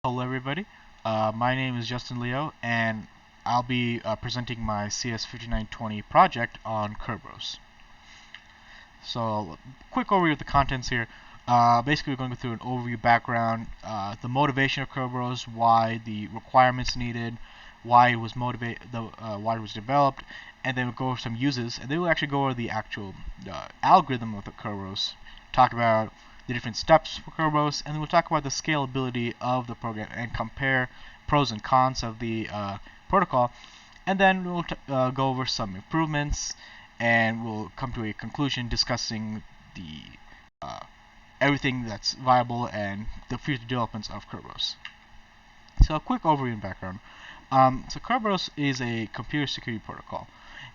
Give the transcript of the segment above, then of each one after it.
Hello, everybody. My name is Justin Leo, and I'll be presenting my CS5920 project on Kerberos. So, quick overview of the contents here. Basically, we're going to go through an overview background, the motivation of Kerberos, why the requirements needed, why it was why it was developed, and then we'll go over some uses, and then we'll actually go over the actual algorithm of the Kerberos, talk about the different steps for Kerberos, and then we'll talk about the scalability of the program and compare pros and cons of the protocol, and then we'll go over some improvements, and we'll come to a conclusion discussing the everything that's viable and the future developments of Kerberos. So a quick overview and background. So Kerberos is a computer security protocol,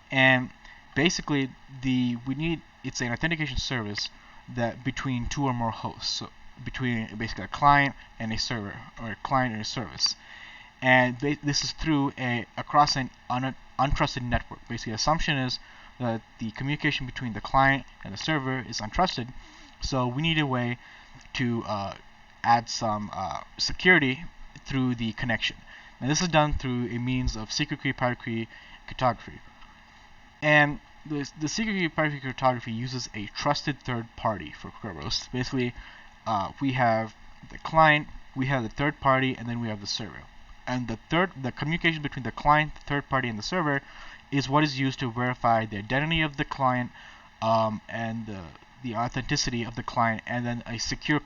and basically it's an authentication service that between two or more hosts, so between basically a client and a server, or a client and a service, and this is through across an untrusted network. Basically, the assumption is that the communication between the client and the server is untrusted, so we need a way to add some security through the connection. And this is done through a means of secret key, private key cryptography. And the secret key private key cryptography uses a trusted third party for Kerberos. Basically, we have the client, we have the third party, and then we have the server. And the communication between the client, the third party, and the server is what is used to verify the identity of the client and the authenticity of the client, and then a secure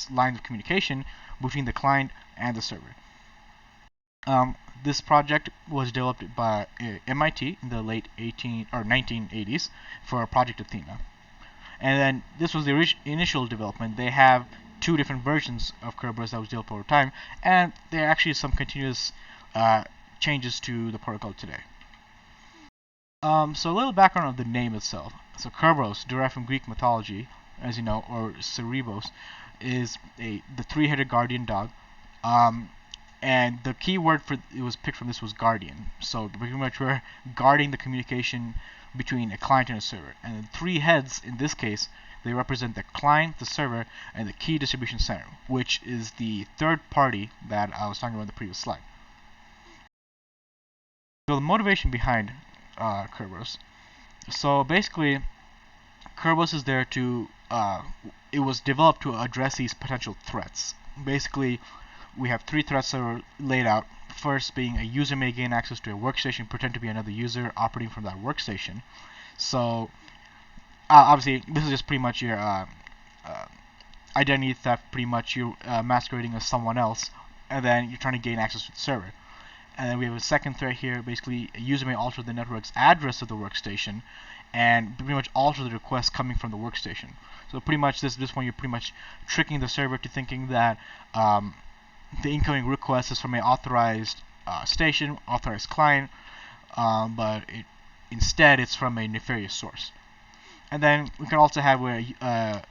line of communication between the client and the server. This project was developed by MIT in the late 1980s for Project Athena. And then this was the initial development. They have two different versions of Kerberos that was developed over time, and there are actually some continuous changes to the protocol today. So a little background of the name itself. So Kerberos, derived from Greek mythology, as you know, or Cerebos, is the three-headed guardian dog. And the key word for it was picked from this was guardian. So pretty much we're guarding the communication between a client and a server. And the three heads in this case, they represent the client, the server, and the key distribution center, which is the third party that I was talking about in the previous slide. So the motivation behind Kerberos. So basically, Kerberos is there to it was developed to address these potential threats. Basically, we have three threats that are laid out. First being a user may gain access to a workstation, pretend to be another user operating from that workstation. So obviously, this is just pretty much your identity theft. Pretty much you're masquerading as someone else, and then you're trying to gain access to the server. And then we have a second threat here. Basically, a user may alter the network's address of the workstation and pretty much alter the request coming from the workstation. So pretty much this point, you're pretty much tricking the server to thinking that the incoming request is from an authorized station, authorized client, but instead it's from a nefarious source. And then we can also have where a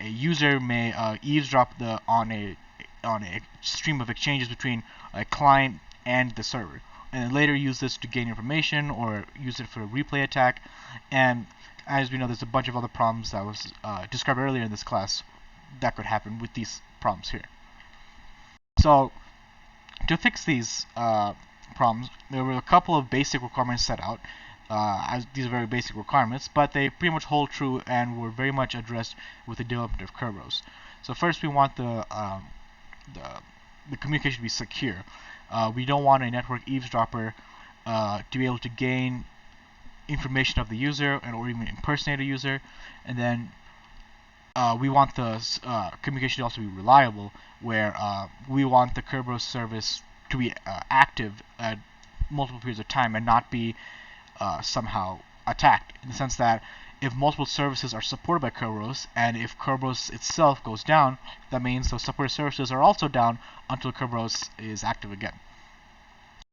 user may eavesdrop on a stream of exchanges between a client and the server, and then later use this to gain information or use it for a replay attack. And as we know, there's a bunch of other problems that was described earlier in this class that could happen with these problems here. So to fix these problems, there were a couple of basic requirements set out. As these are very basic requirements, but they pretty much hold true and were very much addressed with the development of Kerberos. So first, we want the communication to be secure. We don't want a network eavesdropper to be able to gain information of the user or even impersonate a user. And then we want the communication to also be reliable, where we want the Kerberos service to be active at multiple periods of time and not be somehow attacked, in the sense that if multiple services are supported by Kerberos, and if Kerberos itself goes down, that means those supported services are also down until Kerberos is active again.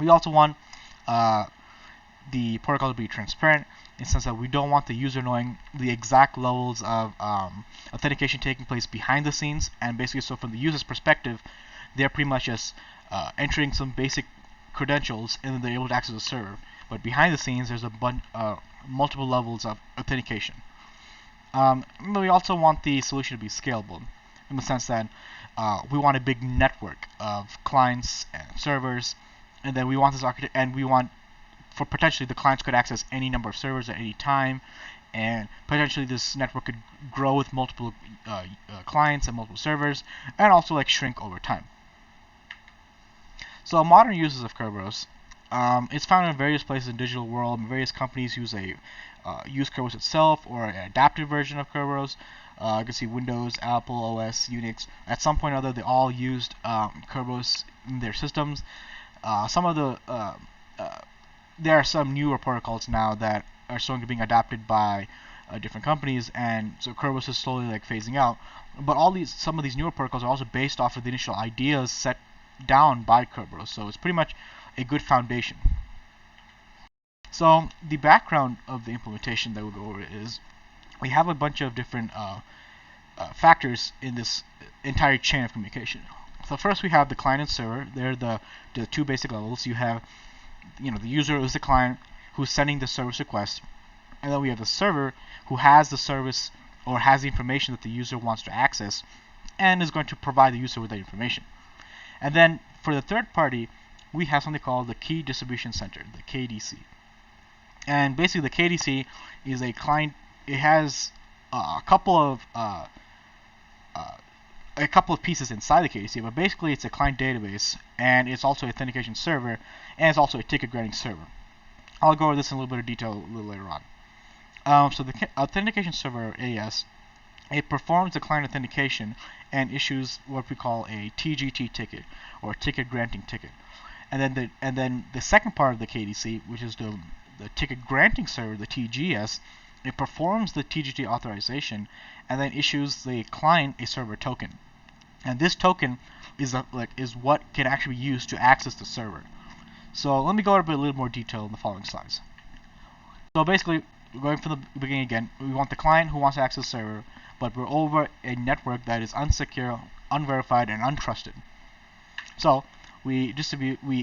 We also want the protocol to be transparent, in the sense that we don't want the user knowing the exact levels of authentication taking place behind the scenes. And basically, so from the user's perspective, they're pretty much just entering some basic credentials and then they're able to access the server. But behind the scenes, there's multiple levels of authentication. We also want the solution to be scalable, in the sense that we want a big network of clients and servers, and then we want this architect, and we want for potentially the clients could access any number of servers at any time, and potentially this network could grow with multiple clients and multiple servers, and also like shrink over time. So modern uses of Kerberos, it's found in various places in the digital world. Various companies use Kerberos itself or an adapted version of Kerberos. You can see Windows, Apple OS, Unix. At some point or other, they all used Kerberos in their systems. There are some newer protocols now that are starting to being adapted by different companies, and so Kerberos is slowly like phasing out. But some of these newer protocols are also based off of the initial ideas set down by Kerberos, so it's pretty much a good foundation. So the background of the implementation that we'll go over is we have a bunch of different factors in this entire chain of communication. So first we have the client and server. They're the two basic levels. You have the user is the client who's sending the service request, and then we have the server who has the service or has the information that the user wants to access and is going to provide the user with that information. And then for the third party, we have something called the Key Distribution Center, the KDC. And basically the KDC is a client. It has a couple of pieces inside the KDC, but basically it's a client database, and it's also an authentication server, and it's also a ticket granting server. I'll go over this in a little bit of detail a little later on. So the authentication server, AES, it performs the client authentication and issues what we call a TGT ticket, or ticket granting ticket. And then the second part of the KDC, which is the ticket granting server, the TGS, it performs the TGT authorization and then issues the client a server token. And this token is what can actually be used to access the server. So let me go over a little more detail in the following slides. So basically, going from the beginning again, we want the client who wants to access the server, but we're over a network that is unsecure, unverified, and untrusted. So we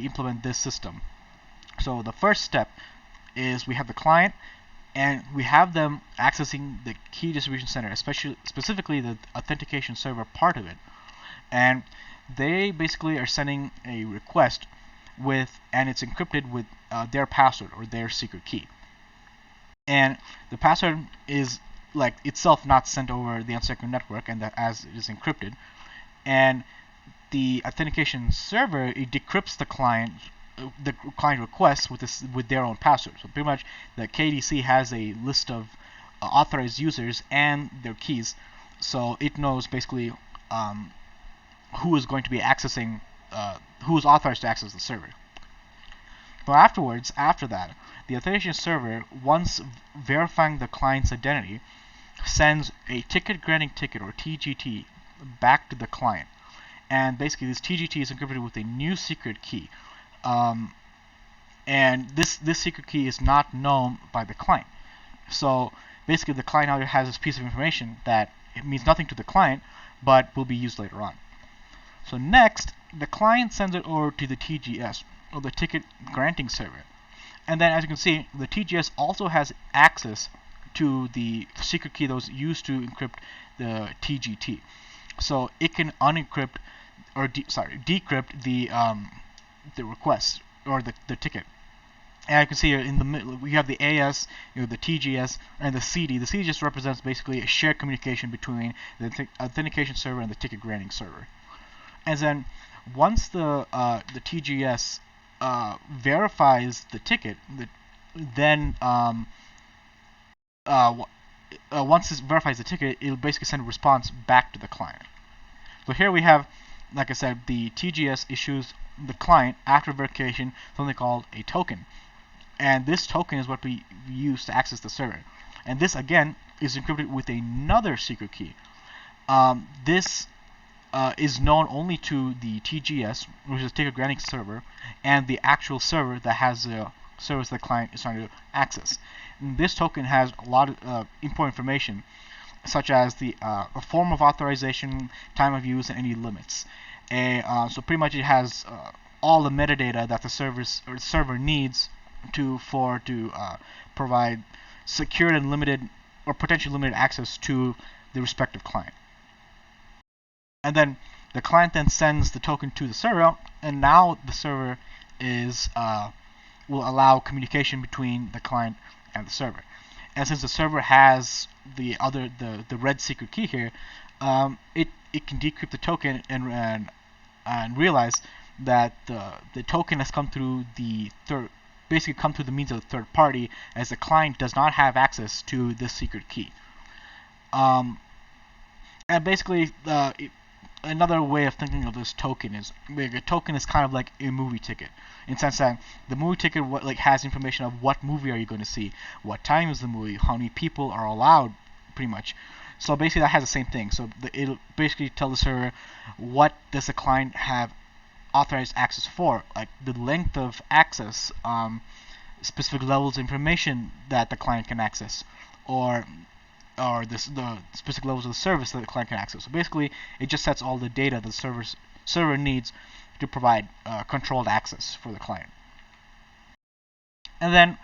implement this system. So the first step is we have the client, and we have them accessing the key distribution center, specifically the authentication server part of it. And they basically are sending a request and it's encrypted with their password or their secret key. And the password is itself not sent over the unsecured network, and that as it is encrypted. And the authentication server, it decrypts the client requests with their own password. So pretty much the KDC has a list of authorized users and their keys, so it knows basically who is going to be accessing, who is authorized to access the server. Now after that, the authentication server, once verifying the client's identity, sends a ticket granting ticket, or TGT, back to the client. And basically this TGT is encrypted with a new secret key. And this secret key is not known by the client. So basically the client now has this piece of information that it means nothing to the client, but will be used later on. So next, the client sends it over to the TGS, or the ticket granting server. And then as you can see, the TGS also has access to the secret key that was used to encrypt the TGT. So it can unencrypt or decrypt the request or the ticket. And you can see here in the middle we have the AS, the TGS, and the CD. The CD just represents basically a shared communication between the authentication server and the ticket granting server. And then once the TGS verifies the ticket, then once it verifies the ticket, it'll basically send a response back to the client. So here we have, like I said, the TGS issues the client after verification something called a token, and this token is what we use to access the server. And this again is encrypted with another secret key. This is known only to the TGS, which is a ticket granting server, and the actual server that has the service the client is trying to access. And this token has a lot of important information, such as a form of authorization, time of use, and any limits. So pretty much it has all the metadata that the server needs to provide secured and limited or potentially limited access to the respective client. And then The client then sends the token to the server, and now the server is will allow communication between the client and the server. And since the server has the red secret key here, it can decrypt the token and realize that the token has come through basically come through the means of the third party, as the client does not have access to this secret key. And basically, another way of thinking of this token is a token is kind of like a movie ticket, in the sense that the movie ticket has information of what movie are you going to see, what time is the movie, how many people are allowed, pretty much. So basically, that has the same thing. So it'll basically tell the server what does the client have authorized access for, like the length of access, specific levels of information that the client can access, or the specific levels of the service that the client can access. So basically, it just sets all the data the server needs to provide controlled access for the client. And then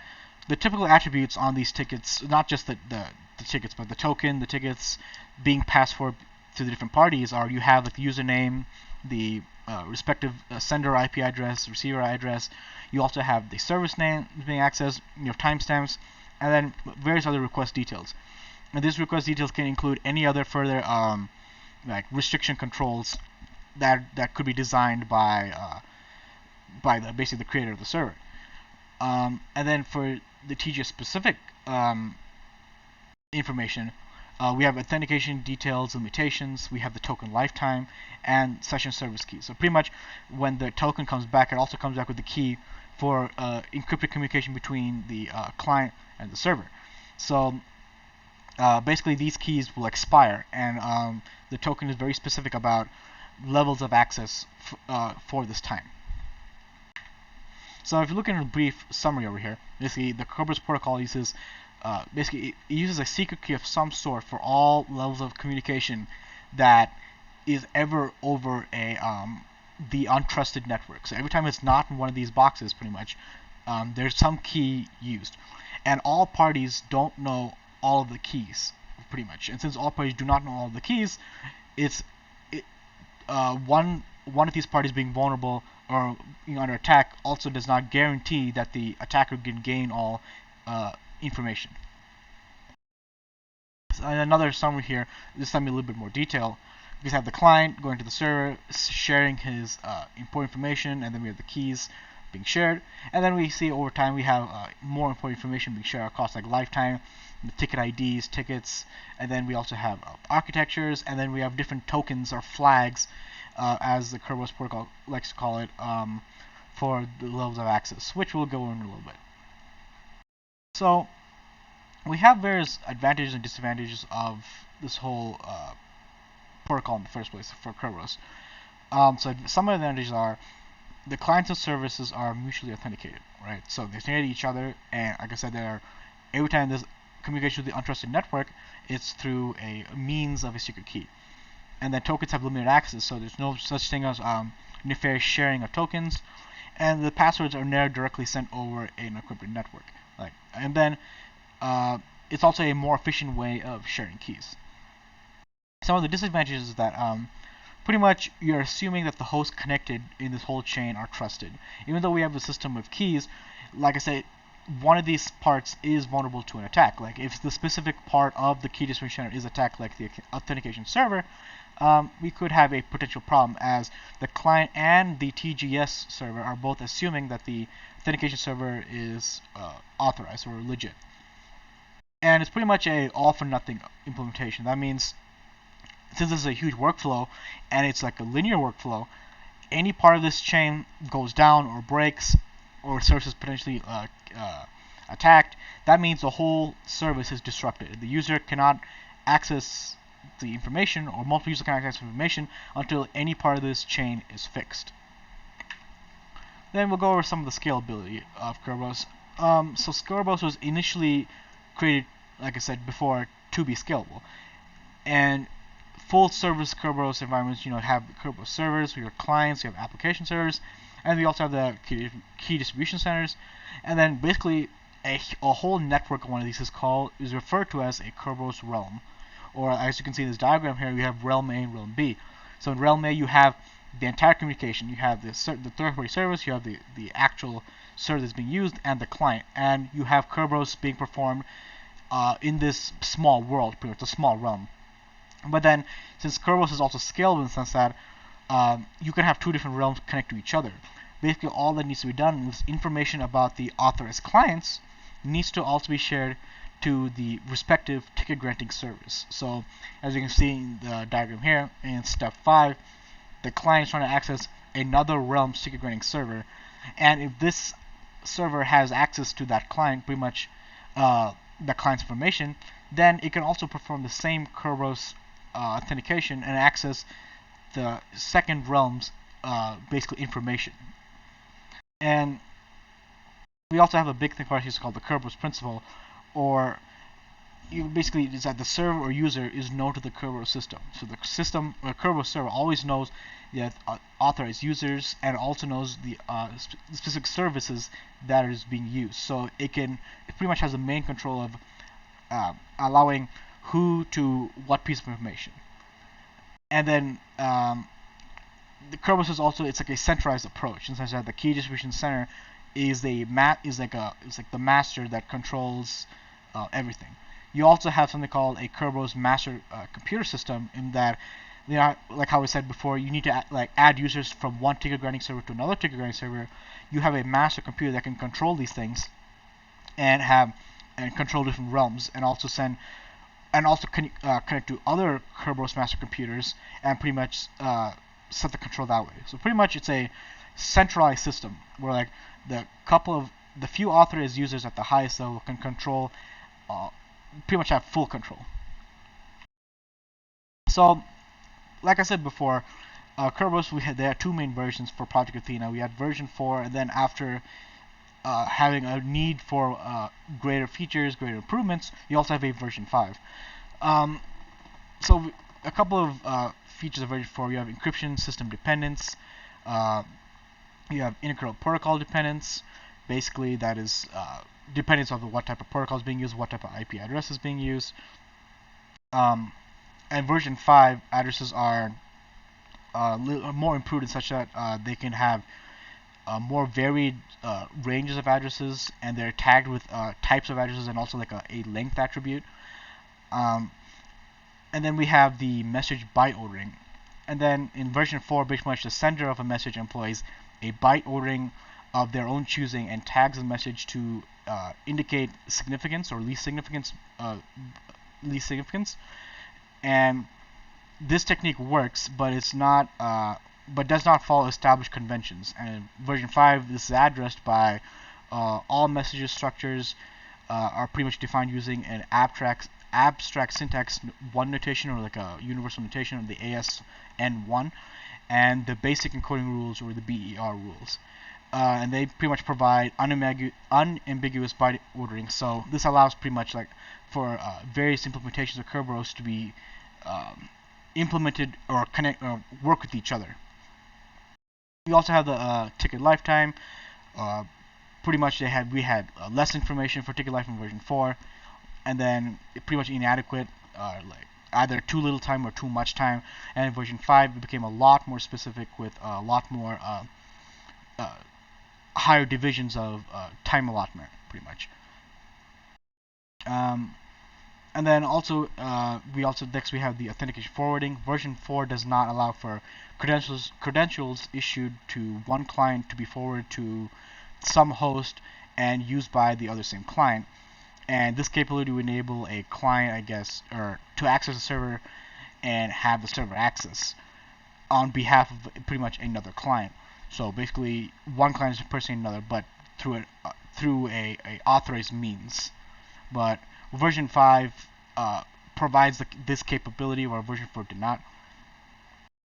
the typical attributes on these tickets, not just the tickets, but the token, the tickets being passed forward to the different parties, are you have like the username, the respective sender IP address, receiver address. You also have the service name being accessed, your timestamps, and then various other request details. And these request details can include any other further like restriction controls that could be designed by basically the creator of the server. And then for the TGS specific information, we have authentication details, limitations, we have the token lifetime, and session service keys. So pretty much when the token comes back, it also comes back with the key for encrypted communication between the client and the server. So basically these keys will expire, and the token is very specific about levels of access for this time. So if you look at a brief summary over here, basically the Kerberos protocol uses basically it uses a secret key of some sort for all levels of communication that is ever over the untrusted network. So every time it's not in one of these boxes, pretty much, there's some key used, and all parties don't know all of the keys, pretty much. And since all parties do not know all of the keys, one of these parties being vulnerable or under attack also does not guarantee that the attacker can gain all information. And another summary here, this time a little bit more detail. We have the client going to the server, sharing his important information, and then we have the keys being shared. And then we see over time we have more important information being shared across like lifetime, the ticket IDs, tickets, and then we also have architectures, and then we have different tokens or flags, as the Kerberos protocol likes to call it, for the levels of access, which we'll go in a little bit. So we have various advantages and disadvantages of this whole protocol in the first place for Kerberos. So some of the advantages are the clients and services are mutually authenticated, right? So they authenticate each other, and like I said, every time there's communication with the untrusted network, it's through a means of a secret key. And then tokens have limited access, so there's no such thing as nefarious sharing of tokens, and the passwords are never directly sent over an encrypted network. And then it's also a more efficient way of sharing keys. Some of the disadvantages is that pretty much you're assuming that the hosts connected in this whole chain are trusted. Even though we have a system of keys, like I said, one of these parts is vulnerable to an attack. Like if the specific part of the key distribution is attacked, like the authentication server, we could have a potential problem, as the client and the TGS server are both assuming that the authentication server is authorized or legit. And it's pretty much a all for nothing implementation. That means since this is a huge workflow and it's like a linear workflow, any part of this chain goes down or breaks or service is potentially attacked, that means the whole service is disrupted. The user cannot access the information, or multiple users cannot access information until any part of this chain is fixed. Then we'll go over some of the scalability of Kerberos. So Kerberos was initially created, like I said before, to be scalable. And full service Kerberos environments, have Kerberos servers, we have clients, we have application servers, and we also have the key distribution centers. And then basically a whole network of one of these is referred to as a Kerberos realm. Or as you can see in this diagram here, we have realm A and realm B. So in realm A, you have the entire communication. You have the third-party service, you have the actual server that's being used, and the client, and you have Kerberos being performed in this small world, pretty much a small realm. But then, since Kerberos is also scalable in the sense that you can have two different realms connect to each other. Basically, all that needs to be done is information about the authorized clients needs to also be shared to the respective ticket granting service. So, as you can see in the diagram here, in step 5, the client is trying to access another realm's ticket granting server, and if this server has access to that client, pretty much the client's information, then it can also perform the same Kerberos authentication and access the second realm's basically information. And we also have a big thing for us called the Kerberos principle, or basically is that the server or user is known to the Kerberos system. So the system or Kerberos server always knows the authorized users and also knows the specific services that is being used. So it pretty much has the main control of allowing who to what piece of information. And then the Kerberos is also, it's like a centralized approach in the sense that the key distribution center is like the master that controls everything. You also have something called a Kerberos master computer system, in that, like how we said before, you need to add users from one ticket granting server to another ticket granting server. You have a master computer that can control these things and control different realms, and also connect to other Kerberos master computers and pretty much set the control that way. So pretty much it's a centralized system where the few authorized users at the highest level can control, pretty much have full control. So, like I said before, Kerberos, there are two main versions for Project Athena. We had version 4, and then after having a need for greater features, greater improvements, you also have a version 5. So a couple of features of version 4, you have encryption system dependence, you have integral protocol dependence. Basically, that is dependence on what type of protocol is being used, what type of IP address is being used. And version 5 addresses are more improved in such that they can have more varied ranges of addresses, and they're tagged with types of addresses and also like a length attribute. And then we have the message byte ordering. And then in version 4, pretty much the sender of a message employs a byte ordering of their own choosing and tags the message to indicate significance or least significance. And this technique works, but it's not, but does not follow established conventions. And in version 5, this is addressed by all messages structures are pretty much defined using an abstract syntax 1 notation, or like a universal notation of the ASN1, and the basic encoding rules, or the BER rules. And they pretty much provide unambiguous byte ordering. So this allows pretty much like for various implementations of Kerberos to be implemented or connect or work with each other. We also have the ticket lifetime. Pretty much we had less information for ticket lifetime in version 4, and then pretty much inadequate, like either too little time or too much time. And in version 5, it became a lot more specific with a lot more higher divisions of time allotment, pretty much. And then also, next we have the authentication forwarding. Version 4 does not allow for credentials issued to one client to be forwarded to some host and used by the other same client. And this capability will enable a client, I guess, or to access a server and have the server access on behalf of pretty much another client. So basically, one client is impersonating another, but through a authorized means. But version 5 provides this capability, where version 4 did not.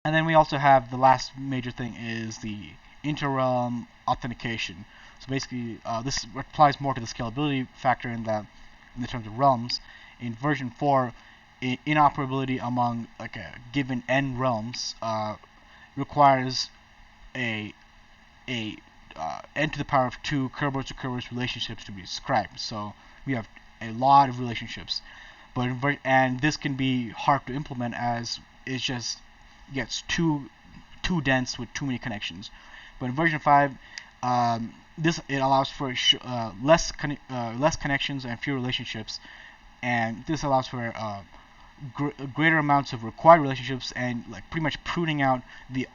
And then we also have the last major thing is the inter-realm authentication. So basically, this applies more to the scalability factor in the terms of realms. In version 4, interoperability among like a given n realms requires a n to the power of 2 Kerberos to Kerberos relationships to be described. So we have a lot of relationships, and this can be hard to implement, as it's just gets too dense with too many connections. But in version 5, it allows for less connections and fewer relationships, and this allows for greater amounts of required relationships and like pretty much pruning out the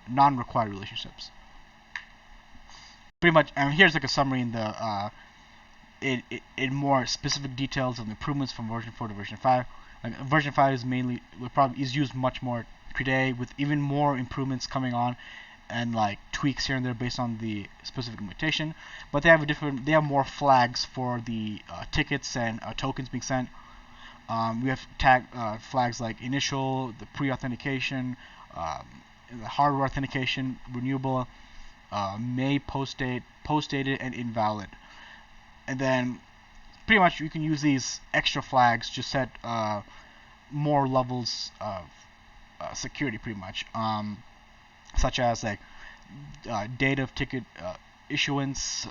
non-required relationships. Pretty much, and here's like a summary in the in more specific details of the improvements from version 4 to version 5. Like version 5 is used much more today, with even more improvements coming on and like tweaks here and there based on the specific implementation. But they have more flags for the tickets and tokens being sent. We have flags like initial, the pre-authentication, the hardware authentication, renewable, may post-dated, and invalid. And then pretty much you can use these extra flags to set more levels of security, pretty much, such as like date of ticket issuance,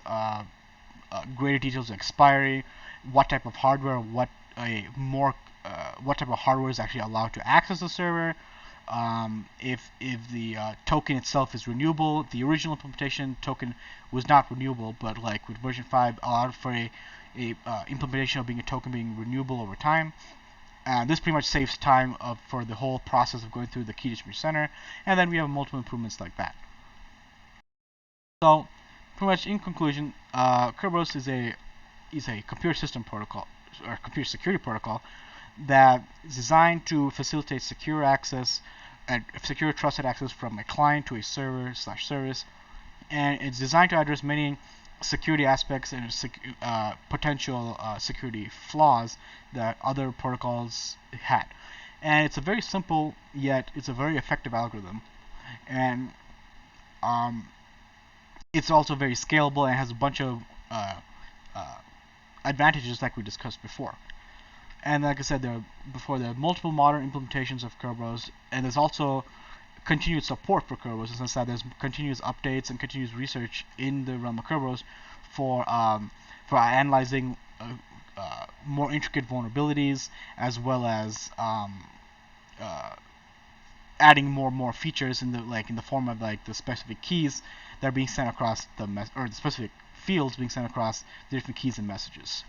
greater details of expiry, what type of hardware, what type of hardware is actually allowed to access the server. If the token itself is renewable. The original implementation token was not renewable, but like with version 5 allowed for a implementation of being a token being renewable over time. This pretty much saves time for the whole process of going through the key distribution center, and then we have multiple improvements like that. So pretty much in conclusion, Kerberos is a computer system protocol or computer security protocol that is designed to facilitate secure access and secure trusted access from a client to a server/service, and it's designed to address many security aspects and potential security flaws that other protocols had. And it's a very simple, yet it's a very effective algorithm, and it's also very scalable and has a bunch of advantages like we discussed before. And like I said there are multiple modern implementations of Kerberos, and there's also continued support for Kerberos, in the sense that there's continuous updates and continuous research in the realm of Kerberos for analyzing more intricate vulnerabilities, as well as adding more and more features in the form of like the specific keys that are being sent across or the specific fields being sent across the different keys and messages.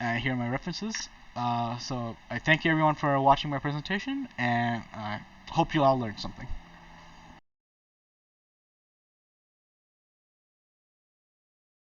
Here are my references. So I thank you everyone for watching my presentation, and I hope you all learned something.